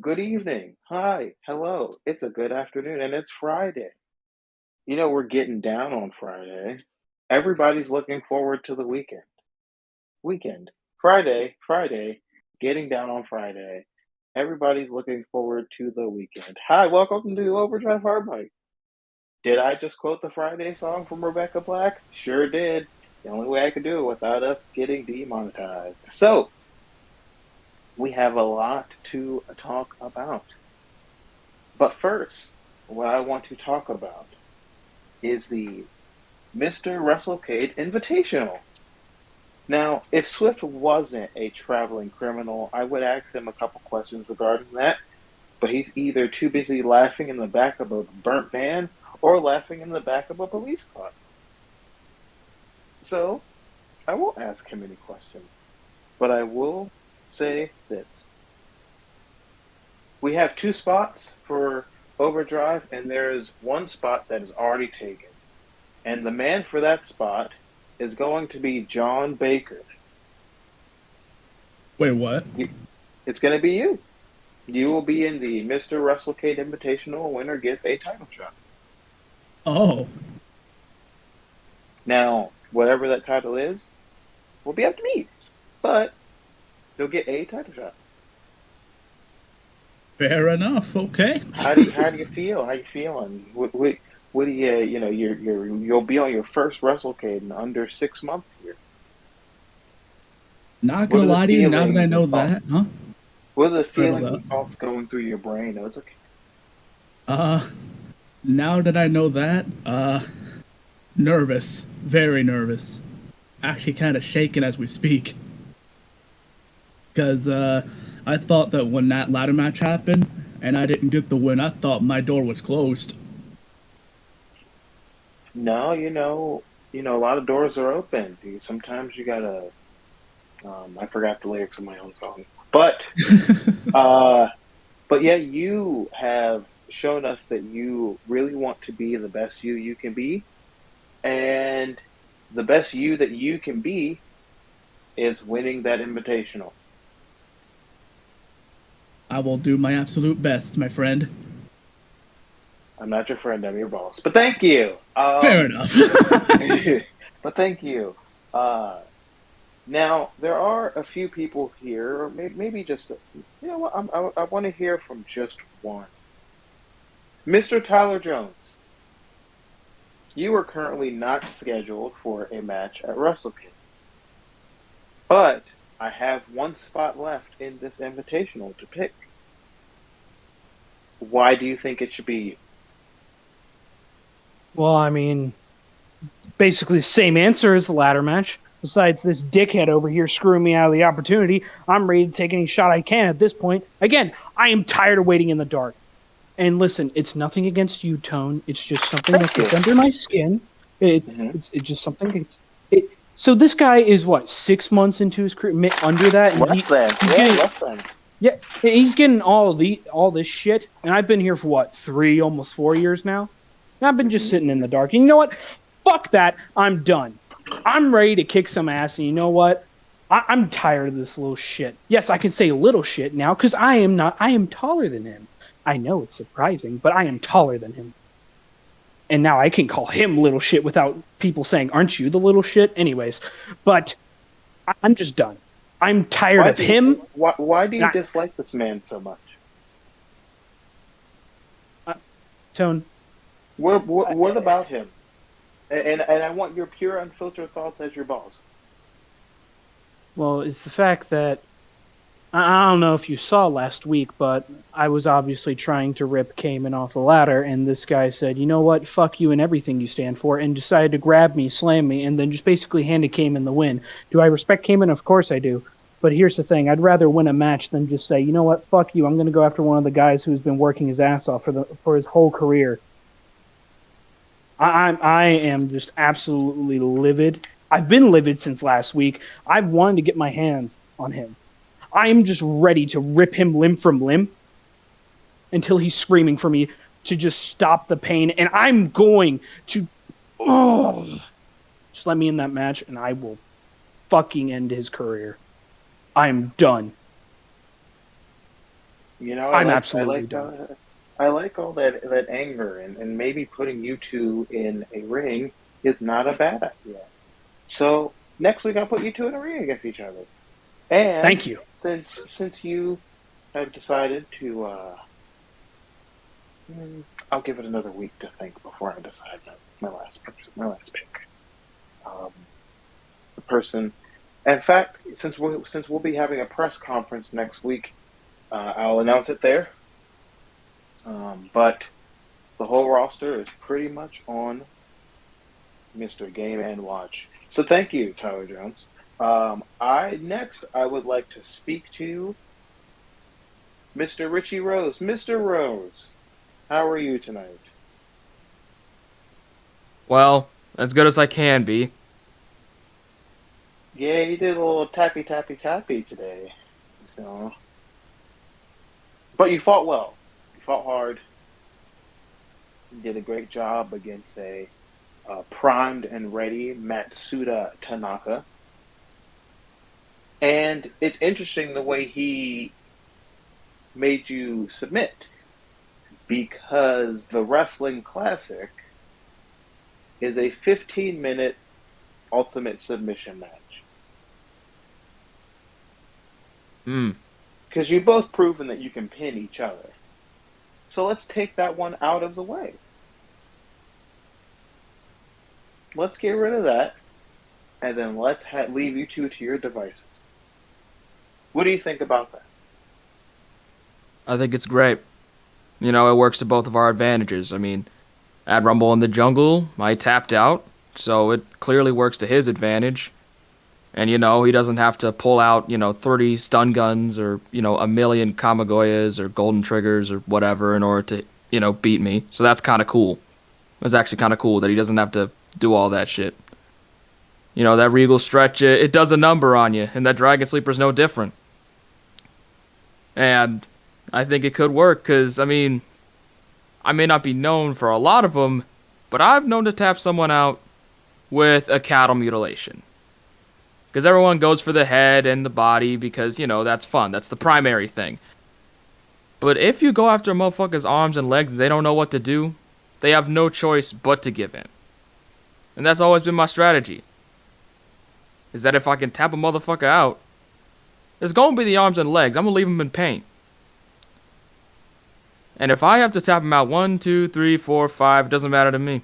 Good evening. Hi. Hello. It's a good afternoon and it's Friday. We're getting down on Friday. Everybody's looking forward to the weekend. Weekend. Friday, getting down on Friday. Everybody's looking forward to the weekend. Hi, welcome to Overdrive Hardmic. Did I just quote the Friday song from Rebecca Black? Sure did. The only way I could do it without us getting demonetized. So, we have a lot to talk about. But first, what I want to talk about is the Mr. WrestleCade Invitational. Now, if Swift wasn't a traveling criminal, I would ask him a couple questions regarding that, but he's either too busy laughing in the back of a burnt van or laughing in the back of a police car. So, I won't ask him any questions, but I will say this. We have two spots for Overdrive, and there is one spot that is already taken. And the man for that spot is going to be John Baker. Wait, what? It's going to be you. You will be in the Mr. WrestleCade Invitational. Winner gets a title shot. Oh, Now, whatever that title is, will be up to me. But you'll get a title shot. fair enough. Okay. How do you feel? How you feeling? What do you'll be on your first WrestleCade in under 6 months here. Not What gonna are the lie to you, now that I feelings know and thoughts? that, huh? What are the Sorry about feelings that. and thoughts going through your brain? Oh, it's okay. Uh, now that I know that, nervous. Very nervous. Actually kind of shaking as we speak. Because, I thought that when that ladder match happened, and I didn't get the win, I thought my door was closed. No, a lot of doors are open. Sometimes you gotta. I forgot the lyrics of my own song, uh, but yeah, you have shown us that you really want to be the best you can be, and the best you that you can be is winning that invitational. I will do my absolute best, my friend. I'm not your friend, I'm your boss. But thank you. Fair enough. But thank you. Uh, Now, there are a few people here, or maybe just, what, I want to hear from just one. Mr. Tyler Jones, you are currently not scheduled for a match at WrestleCade, but I have one spot left in this invitational to pick. Why do you think it should be you? Well, I mean, basically the same answer as the ladder match. Besides this dickhead over here screwing me out of the opportunity, I'm ready to take any shot I can at this point. Again, I am tired of waiting in the dark. And listen, it's nothing against you, Tone. It's just something that Thank you. gets under my skin. It, Hmm. it's just something. So this guy is what 6 months into his career, under that, and Less than, he's yeah, getting less than. yeah he's getting all this shit, and I've been here for what 3, almost 4 years now. And I've been just Hmm. sitting in the dark. And you know what? Fuck that. I'm done. I'm ready to kick some ass, and you know what? I'm tired of this little shit. Yes, I can say little shit now because I am not. I am taller than him. I know it's surprising, but I am taller than him. And now I can call him little shit without people saying, "Aren't you the little shit?" Anyways, but I'm just done. I'm tired Why of do him. why do And you dislike this man so much? Tone. What about him? And I want your pure, unfiltered thoughts as your boss. Well, it's the fact that I don't know if you saw last week, but I was obviously trying to rip Cayman off the ladder, and this guy said, "You know what? Fuck you and everything you stand for," and decided to grab me, slam me, and then just basically handed Cayman the win. Do I respect Cayman? Of course I do. But here's the thing: I'd rather win a match than just say, "You know what? Fuck you. I'm going to go after one of the guys who's been working his ass off for his whole career." I am just absolutely livid. I've been livid since last week. I've wanted to get my hands on him. I am just ready to rip him limb from limb until he's screaming for me to just stop the pain. And I'm going to, oh, just let me in that match and I will fucking end his career. I'm done. You know, I'm absolutely done. I like all that anger, and maybe putting you two in a ring is not a bad idea. So next week I'll put you two in a ring against each other. And Thank you. since you have decided to, I'll give it another week to think before I decide my last pick. Um, the person. In fact, since we'll be having a press conference next week, I'll announce it there. But the whole roster is pretty much on Mr. Game and Watch. So thank you, Tyler Jones. I would like to speak to Mr. Richie Rose. Mr. Rose, how are you tonight? Well, as good as I can be. Yeah, you did a little tappy tappy tappy today. So, but you fought well. You fought hard. You did a great job against a primed and ready Matsuda Tanaka. And it's interesting the way he made you submit because the Wrestling Classic is a 15-minute ultimate submission match. Because you've both proven that you can pin each other. So let's take that one out of the way. Let's get rid of that, and then let's leave you two to your devices. What do you think about that? I think it's great. You know, it works to both of our advantages. I mean, at Rumble in the Jungle, I tapped out, so it clearly works to his advantage. And, you know, he doesn't have to pull out, 30 stun guns or, a million Kamigoyas or golden triggers or whatever in order to, beat me. So that's kind of cool. It's actually kind of cool that he doesn't have to do all that shit. You know, that Regal stretch, it does a number on you, and that Dragon Sleeper's no different. And I think it could work, because, I mean, I may not be known for a lot of them, but I've known to tap someone out with a cattle mutilation. Because everyone goes for the head and the body because, that's fun. That's the primary thing. But if you go after a motherfucker's arms and legs and they don't know what to do, they have no choice but to give in. And that's always been my strategy. Is that if I can tap a motherfucker out, it's going to be the arms and legs. I'm going to leave him in pain. And if I have to tap him out 1, 2, 3, 4, 5, it doesn't matter to me.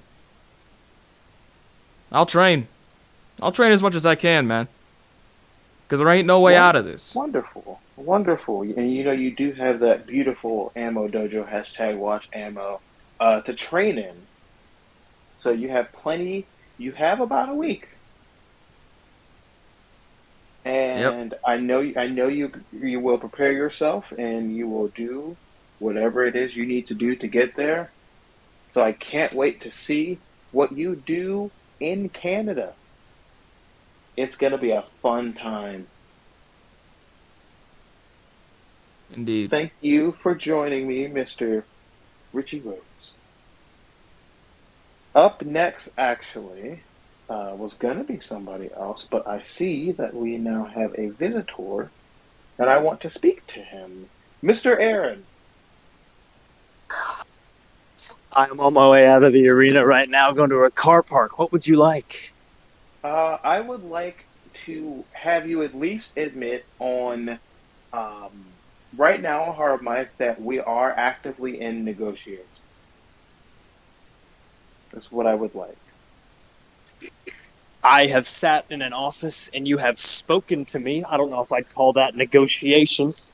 I'll train. I'll train as much as I can, man. Because there ain't no way out of this. Wonderful. Wonderful. And you do have that beautiful ammo dojo, #watch ammo, to train in. So you have plenty, you have about a week. And yep. I know you will prepare yourself and you will do whatever it is you need to do to get there. So I can't wait to see what you do in Canada. It's going to be a fun time. Indeed. Thank you for joining me, Mr. Richie Rose. Up next, actually, was going to be somebody else, but I see that we now have a visitor, and I want to speak to him. Mr. Aaron. I'm on my way out of the arena right now, going to a car park. What would you like? I would like to have you at least admit on, right now on Hardmic, that we are actively in negotiations. That's what I would like. I have sat in an office and you have spoken to me. I don't know if I'd call that negotiations.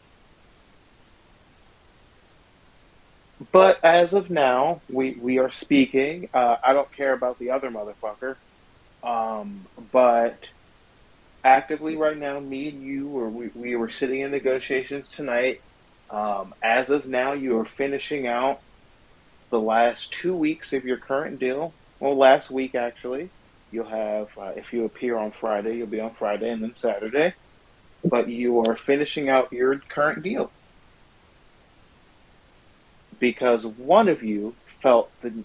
But as of now, we are speaking. I don't care about the other motherfucker. But actively right now, me and you, we were sitting in negotiations tonight. As of now, you are finishing out the last 2 weeks of your current deal. Well, last week, actually. You'll have, if you appear on Friday, you'll be on Friday and then Saturday. But you are finishing out your current deal. Because one of you felt good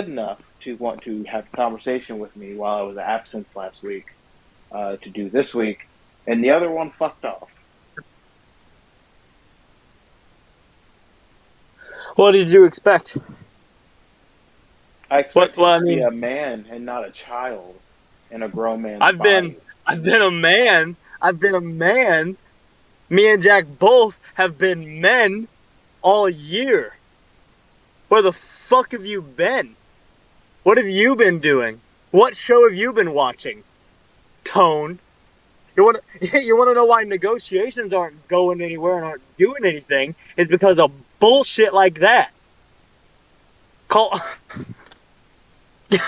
enough to want to have a conversation with me while I was absent last week to do this week, and the other one fucked off. What did you expect? I expect you Well, I to be mean, a man and not a child in a grown man's I've been, body. I've been a man. I've been a man. Me and Jack both have been men all year. Where the fuck have you been? What have you been doing? What show have you been watching? Tone. You want to you want to know why negotiations aren't going anywhere and aren't doing anything? Is because of bullshit like that. Call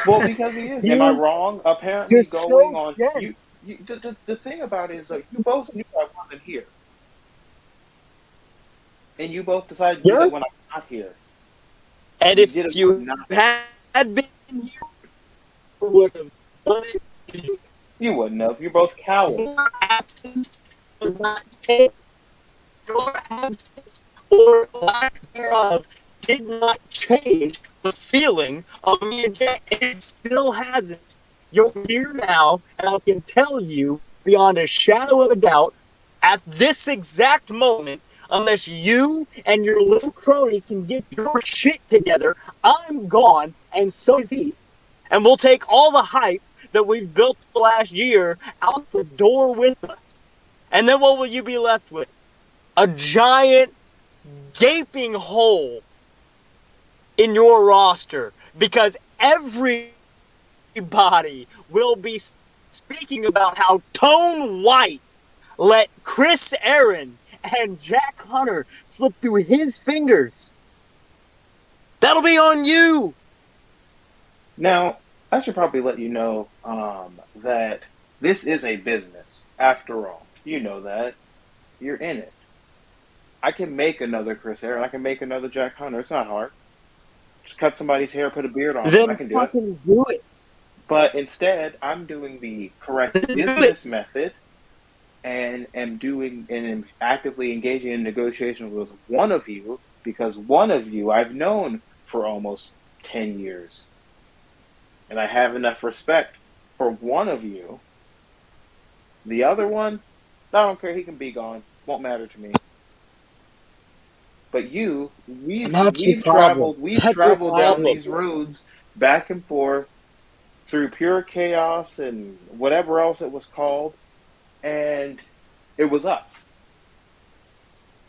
Well, because he is. Am I you. wrong? You're Apparently, going so on dense. the thing about it is like you both knew I wasn't here, and you both decided to do Yeah. that when I'm not here. And You if did it when I'm you not. had been here, you would have done it. You wouldn't have. You're both cowards. Your absence was not taken. Your absence or lack thereof did not change the feeling of me and Jack. It still hasn't. You're here now, and I can tell you beyond a shadow of a doubt, at this exact moment, unless you and your little cronies can get your shit together, I'm gone, and so is he. And we'll take all the hype that we've built the last year out the door with us. And then what will you be left with? A giant, gaping hole in your roster because everybody will be speaking about how Tone White let Chris Aaron and Jack Hunter slip through his fingers. That'll be on you. Now, I should probably let you know that this is a business. After all, you know that you're in it. I can make another Chris Aaron. I can make another Jack Hunter. It's not hard. Just cut somebody's hair, put a beard on them. I Then can do it. fucking do it. But instead, I'm doing the correct Then do it. business method and am actively engaging in negotiations with one of you because one of you I've known for almost 10 years. And I have enough respect for one of you. The other one, I don't care. He can be gone. Won't matter to me. But you, And that's your problem. we've That's your traveled down problem. these roads back and forth through pure chaos and whatever else it was called, and it was us.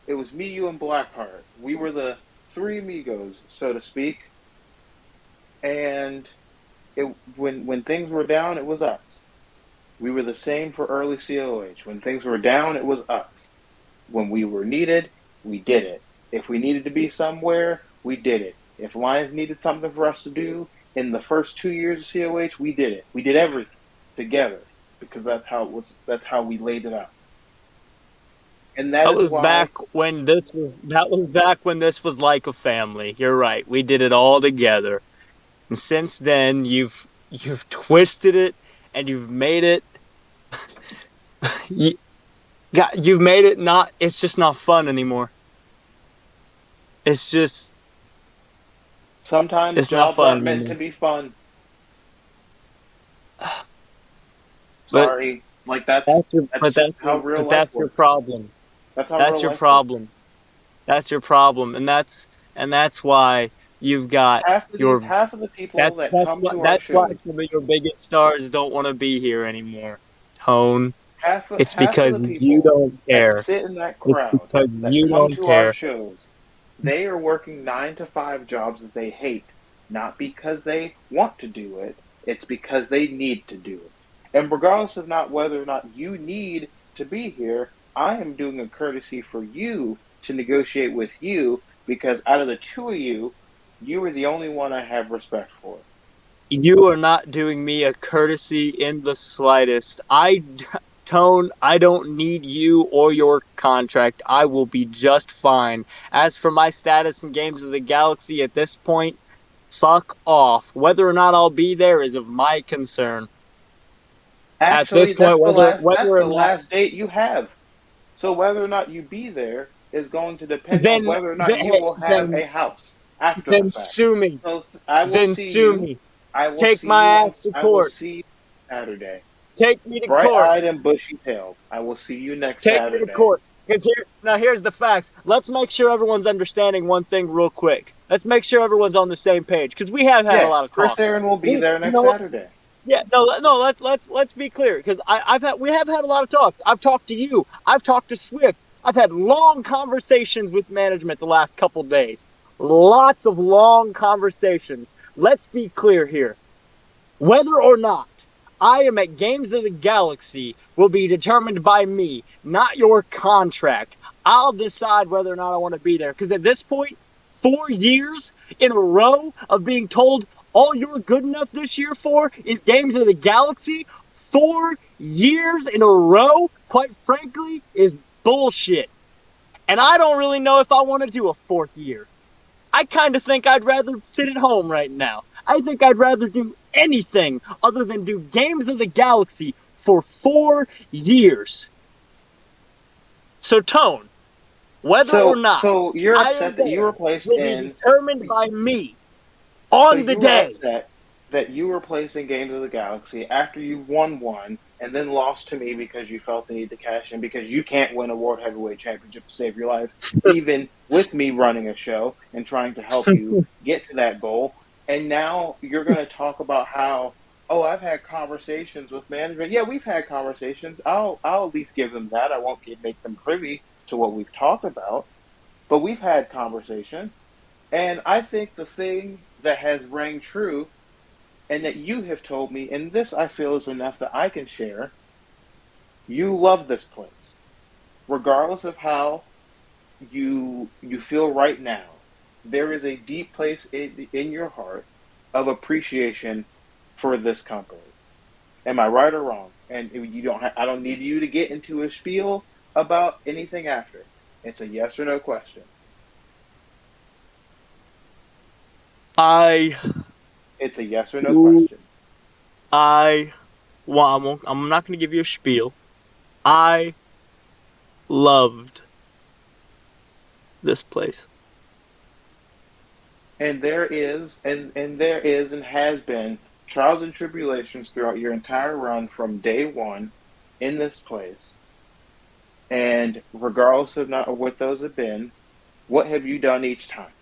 It was me, you, and Blackheart. We were the three amigos, so to speak. And when things were down, it was us. We were the same for early COH. When things were down, it was us. When we were needed, we did it. If we needed to be somewhere, we did it. If Lions needed something for us to do in the first 2 years of COH, we did it. We did everything together because that's how it was. That's how we laid it out. And that That is was why back when this was like a family. You're right. We did it all together. And since then you've twisted it and you've made it you've made it not it's just not fun anymore. It's just sometimes it's not jobs fun aren't meant to anymore. be fun. But Sorry, like that's just how real life that's your works. problem. That's how That's real your life works. problem. That's your problem. And that's why you've got your Half of the people that come to our that's why shows, some of your biggest stars don't want to be here anymore. Tone. It's half of because the you people don't that care. sit in that It's crowd because that you come don't to our care. shows, they are working 9 to 5 jobs that they hate, not because they want to do it, it's because they need to do it. And regardless of not whether or not you need to be here, I am doing a courtesy for you to negotiate with you because out of the two of you, you are the only one I have respect for. You are not doing me a courtesy in the slightest. Tone, I don't need you or your contract. I will be just fine. As for my status in Games of the Galaxy at this point, fuck off. Whether or not I'll be there is of my concern. At this Actually, point, that's whether or the not last date you have. So whether or not you be there is going to depend on then whether or not you will have a house after the then fact. sue me. So I will Then see sue you. me. I will Take see my you ass on. to I will court. see you Saturday. Take me to court. Bright-eyed and bushy-tailed. I will see you next Take me to Saturday. court. Because here's the facts. Let's make sure everyone's understanding one thing real quick. Let's make sure everyone's on the same page because we have had a Yeah, lot of Chris talk. Aaron will be You there next know what? Saturday. Yeah, no. Let's be clear because we have had a lot of talks. I've talked to you. I've talked to Swift. I've had long conversations with management the last couple days. Lots of long conversations. Let's be clear here. Whether or not I am at Games of the Galaxy will be determined by me, not your contract. I'll decide whether or not I want to be there. Because at this point, 4 years in a row of being told all you're good enough this year for is Games of the Galaxy, 4 years in a row, quite frankly, is bullshit. And I don't really know if I want to do a fourth year. I kind of think I'd rather sit at home right now. I think I'd rather do anything other than do Games of the Galaxy for 4 years. So, Tone, whether or not So you're I am upset that you there were placed will be in. determined by me So on the you were day. upset that you were placed in Games of the Galaxy after you won one and then lost to me because you felt the need to cash in because you can't win a World Heavyweight Championship to save your life, even with me running a show and trying to help you get to that goal. And now you're going to talk about how, oh, I've had conversations with management. Yeah, we've had conversations. I'll at least give them that. I won't make them privy to what we've talked about, but we've had conversation. And I think the thing that has rang true and that you have told me, and this I feel is enough that I can share, you love this place. Regardless of how you feel right now, there is a deep place in your heart of appreciation for this company. Am I right or wrong? And you don't I don't need you to get into a spiel about anything after. It's a yes or no question. I, It's a yes or no question. well, I'm not going to give you a spiel. I loved this place. And there is and has been trials and tribulations throughout your entire run from day one in this place. And regardless of not what those have been, what have you done each time?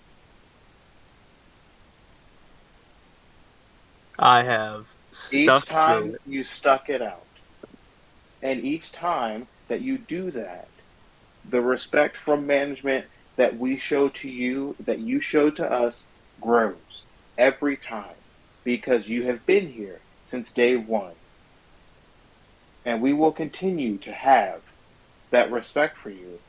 I have Each stuck through time it. you stuck it out. And each time that you do that, the respect from management that we show to you, that you show to us, grows every time because you have been here since day one. And we will continue to have that respect for you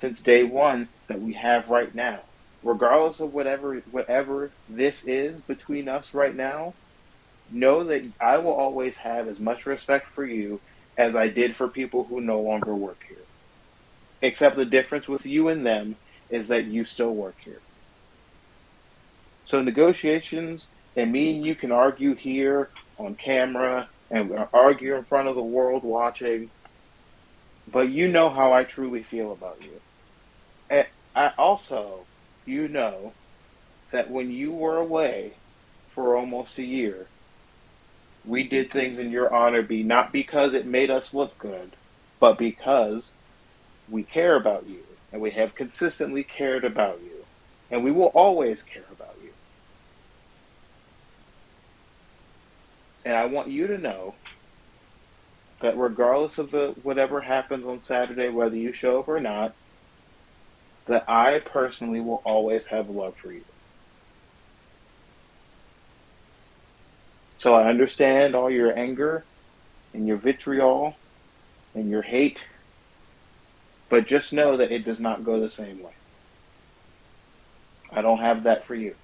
since day one that we have right now. Regardless of whatever this is between us right now, know that I will always have as much respect for you as I did for people who no longer work here. Except the difference with you and them is that you still work here. So negotiations, and me and you can argue here on camera and argue in front of the world watching, but you know how I truly feel about you. And I also, you know that when you were away for almost a year, we did things in your honor not because it made us look good, but because we care about you and we have consistently cared about you and we will always care about you. And I want you to know that regardless of whatever happens on Saturday, whether you show up or not, that I personally will always have love for you. So I understand all your anger and your vitriol and your hate, but just know that it does not go the same way. I don't have that for you.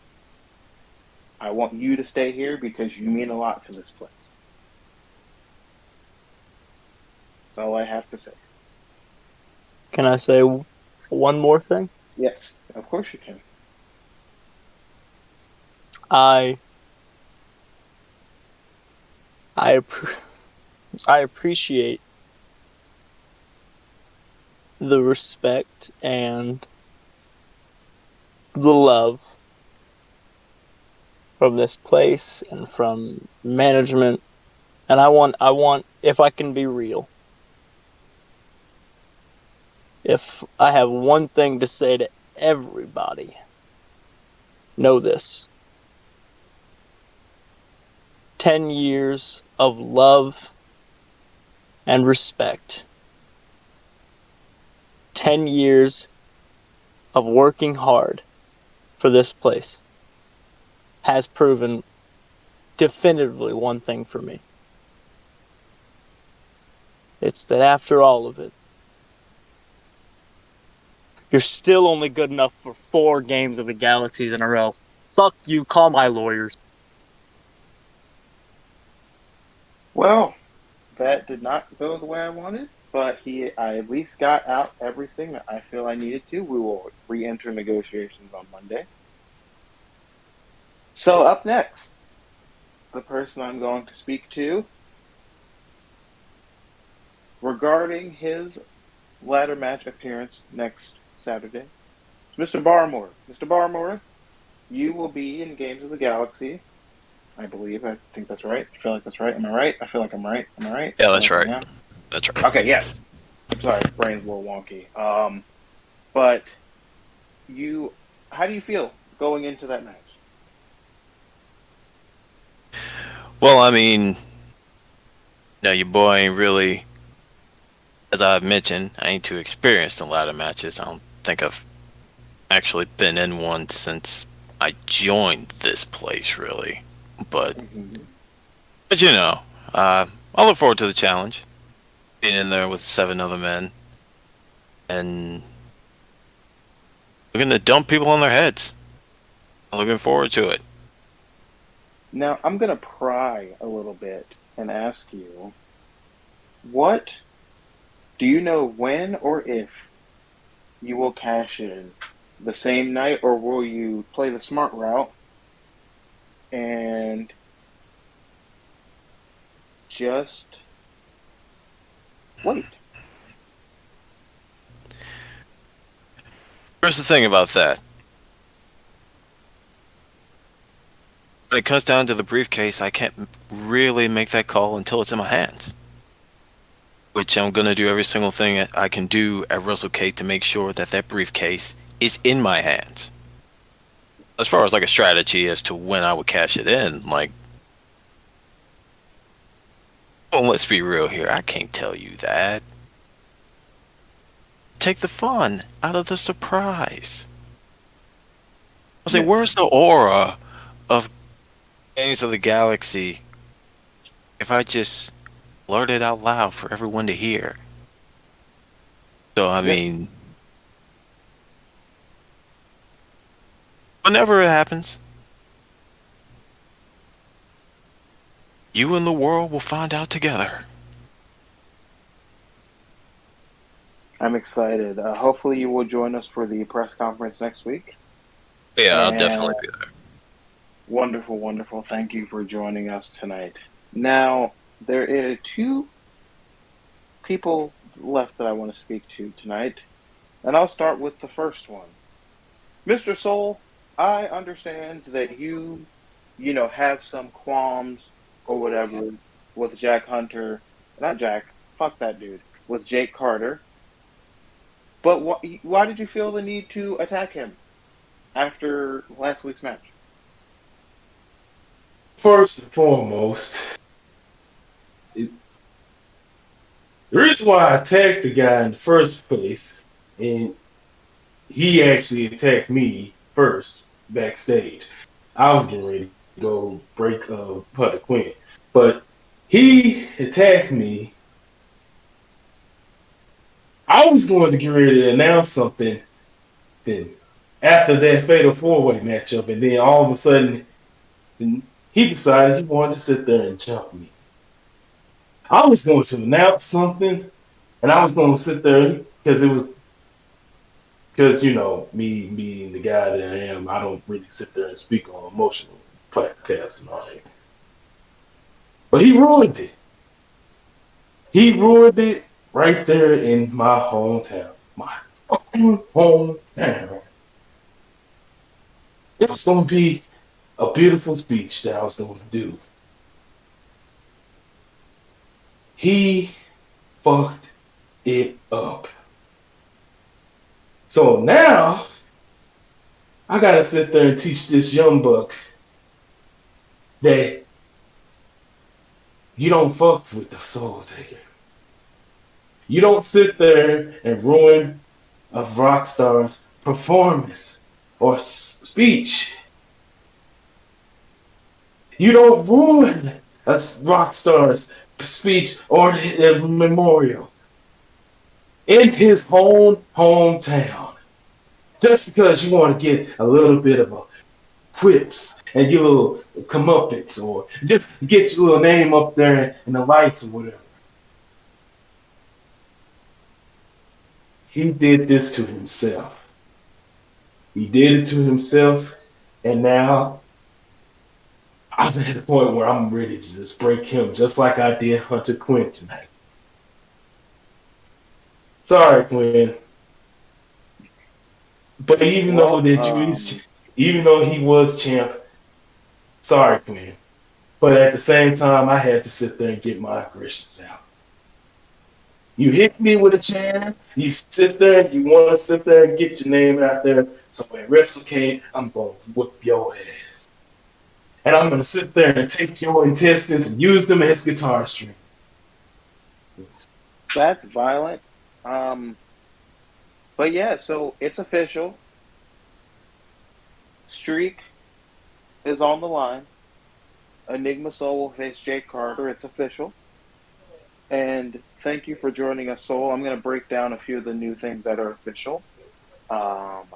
I want you to stay here because you mean a lot to this place. That's all I have to say. Can I say one more thing? Yes, of course you can. I appreciate the respect and the love from this place and from management, and I want if I can be real, if I have one thing to say to everybody, know this. 10 years of love and respect. 10 years of working hard for this place has proven definitively one thing for me. It's that after all of it, you're still only good enough for 4 games of the Galaxies in a row. Fuck you, call my lawyers. Well, that did not go the way I wanted, but I at least got out everything that I feel I needed to. We will re-enter negotiations on Monday. So up next, the person I'm going to speak to regarding his ladder match appearance next Saturday, Mr. Barmore. Mr. Barmore, you will be in Games of the Galaxy. I believe. I think that's right. I feel like that's right. Am I right? I feel like I'm right. Am I right? Yeah, that's right. That's right. Okay, yes. I'm sorry, brain's a little wonky. But how do you feel going into that match? Well, I mean, your boy ain't really, as I've mentioned, I ain't too experienced in ladder matches. I don't think I've actually been in one since I joined this place, really. But I look forward to the challenge. Being in there with 7 other men. And looking to dump people on their heads. I'm looking forward to it. Now, I'm going to pry a little bit and ask you, do you know when or if you will cash in the same night, or will you play the smart route and just wait? Here's the thing about that. When it comes down to the briefcase, I can't really make that call until it's in my hands. Which I'm going to do every single thing I can do at WrestleCade to make sure that that briefcase is in my hands. As far as like a strategy as to when I would cash it in, well, let's be real here. I can't tell you that. Take the fun out of the surprise. I say, where's the aura of Games of the Galaxy if I just blurt it out loud for everyone to hear? So, I mean, whenever it happens, you and the world will find out together. I'm excited. Hopefully you will join us for the press conference next week. Yeah, I'll definitely be there. Wonderful, wonderful. Thank you for joining us tonight. Now, there are 2 people left that I want to speak to tonight, and I'll start with the first one. Mr. Soul, I understand that you have some qualms or whatever with Jack Hunter. Not Jack. Fuck that dude. With Jake Carter. But why did you feel the need to attack him after last week's match? First and foremost, the reason why I attacked the guy in the first place, and he actually attacked me first backstage. I was getting ready to go break Putter Quinn, but he attacked me. I was going to get ready to announce something then after that Fatal 4-Way matchup, and then all of a sudden he decided he wanted to sit there and jump me. I was going to announce something, and I was going to sit there because me being the guy that I am, I don't really sit there and speak on emotional podcasts and all that. But he ruined it. He ruined it right there in my hometown. My fucking hometown. It was going to be a beautiful speech that I was going to do. He fucked it up. So now I gotta sit there and teach this young buck that you don't fuck with the soul taker. You don't sit there and ruin a rock star's performance or speech. You don't ruin a rock star's speech or a memorial in his own hometown just because you want to get a little bit of a quips and your little comeuppance or just get your little name up there in the lights or whatever. He did this to himself. He did it to himself, and now I'm at the point where I'm ready to just break him, just like I did Hunter Quinn tonight. Sorry, Quinn, but even though Well, that even though he was champ, sorry, Quinn. But at the same time, I had to sit there and get my aggressions out. You hit me with a chair, you sit there, you want to sit there and get your name out there. So at WrestleCade, I'm going to whip your ass. And I'm going to sit there and take your intestines and use them as guitar strings. that's violent. But yeah, so it's official. Streak is on the line. Enigma Soul will face Jake Carter. It's official. And thank you for joining us, Soul. I'm going to break down a few of the new things that are official.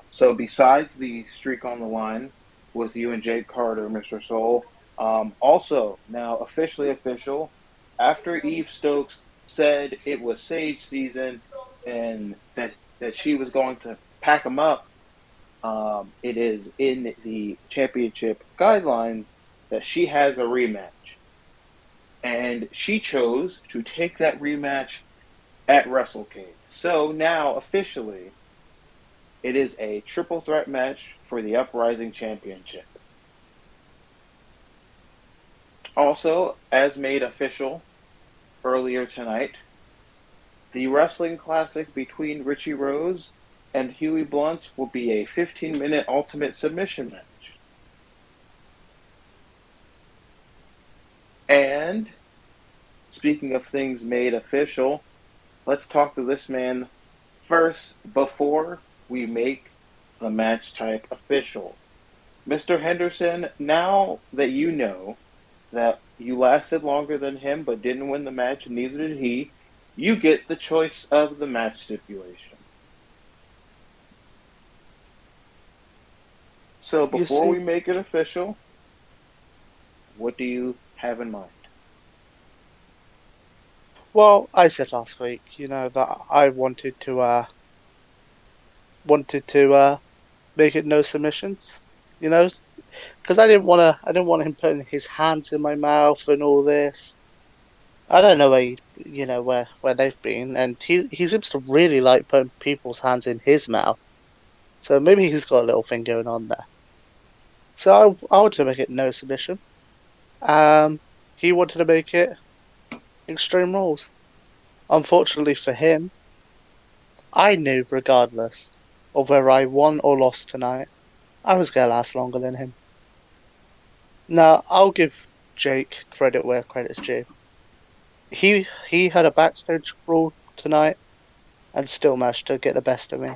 So besides the streak on the line with you and Jake Carter, Mr. Soul, also now officially official, after Eve Stokes said it was Sage season and that she was going to pack him up, it is in the championship guidelines that she has a rematch. And she chose to take that rematch at WrestleCade. So now, officially, it is a triple threat match for the Uprising Championship. Also, as made official earlier tonight, the Wrestling Classic between Richie Rose and Huey Blunt will be a 15-minute Ultimate Submission match. And speaking of things made official, let's talk to this man first before we make the match type official. Mr. Henderson, now that you know that you lasted longer than him but didn't win the match, and neither did he, you get the choice of the match stipulation. So before we make it official, what do you have in mind? Well, I said last week, that I wanted to make it no submissions, because I didn't want him putting his hands in my mouth and all this. I don't know where they've been, and he seems to really like putting people's hands in his mouth. So maybe he's got a little thing going on there. So I wanted to make it no submission. He wanted to make it Extreme Rules. Unfortunately for him, I knew regardless of whether I won or lost tonight, I was going to last longer than him. Now, I'll give Jake credit where credit's due. He had a backstage brawl tonight and still managed to get the best of me.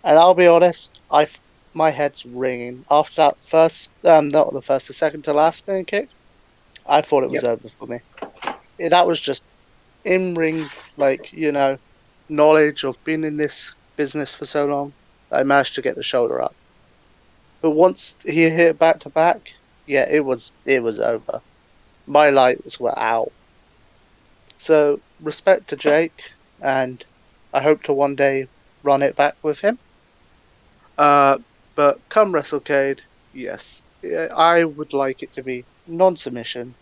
And I'll be honest, my head's ringing. After that the second to last spin kick, I thought it was over for me. That was just in-ring, knowledge of being in this business for so long. I managed to get the shoulder up. But once he hit back to back, yeah, it was over. My lights were out. So respect to Jake, and I hope to one day run it back with him. But come WrestleCade, yes, I would like it to be non-submission,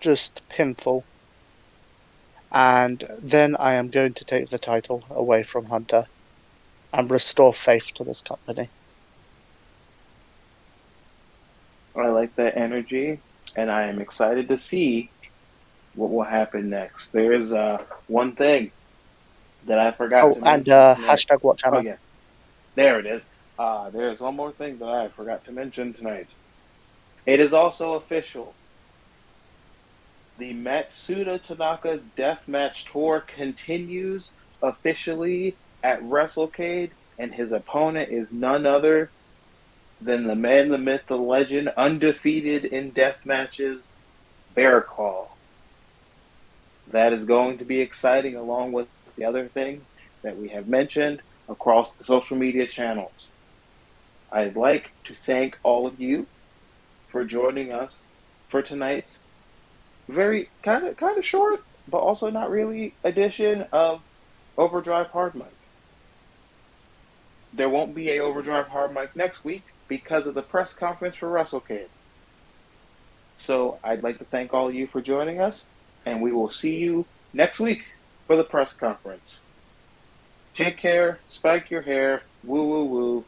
just pinfall. And then I am going to take the title away from Hunter and restore faith to this company. I like that energy, and I am excited to see what will happen next. There is one thing that I forgot Oh, to and mention tonight. hashtag watch Oh Hammer. yeah, there it is. There's one more thing that I forgot to mention tonight. It is also official. The Matsuda Tanaka Deathmatch Tour continues officially at WrestleCade, and his opponent is none other than the man, the myth, the legend, undefeated in death matches, Bear Claw. That is going to be exciting, along with the other things that we have mentioned across the social media channels. I'd like to thank all of you for joining us for tonight's very kind of short, but also not really edition of Overdrive Hardmic. There won't be a Overdrive Hardmic next week because of the press conference for WrestleCade. So I'd like to thank all of you for joining us, and we will see you next week for the press conference. Take care, spike your hair, woo woo woo.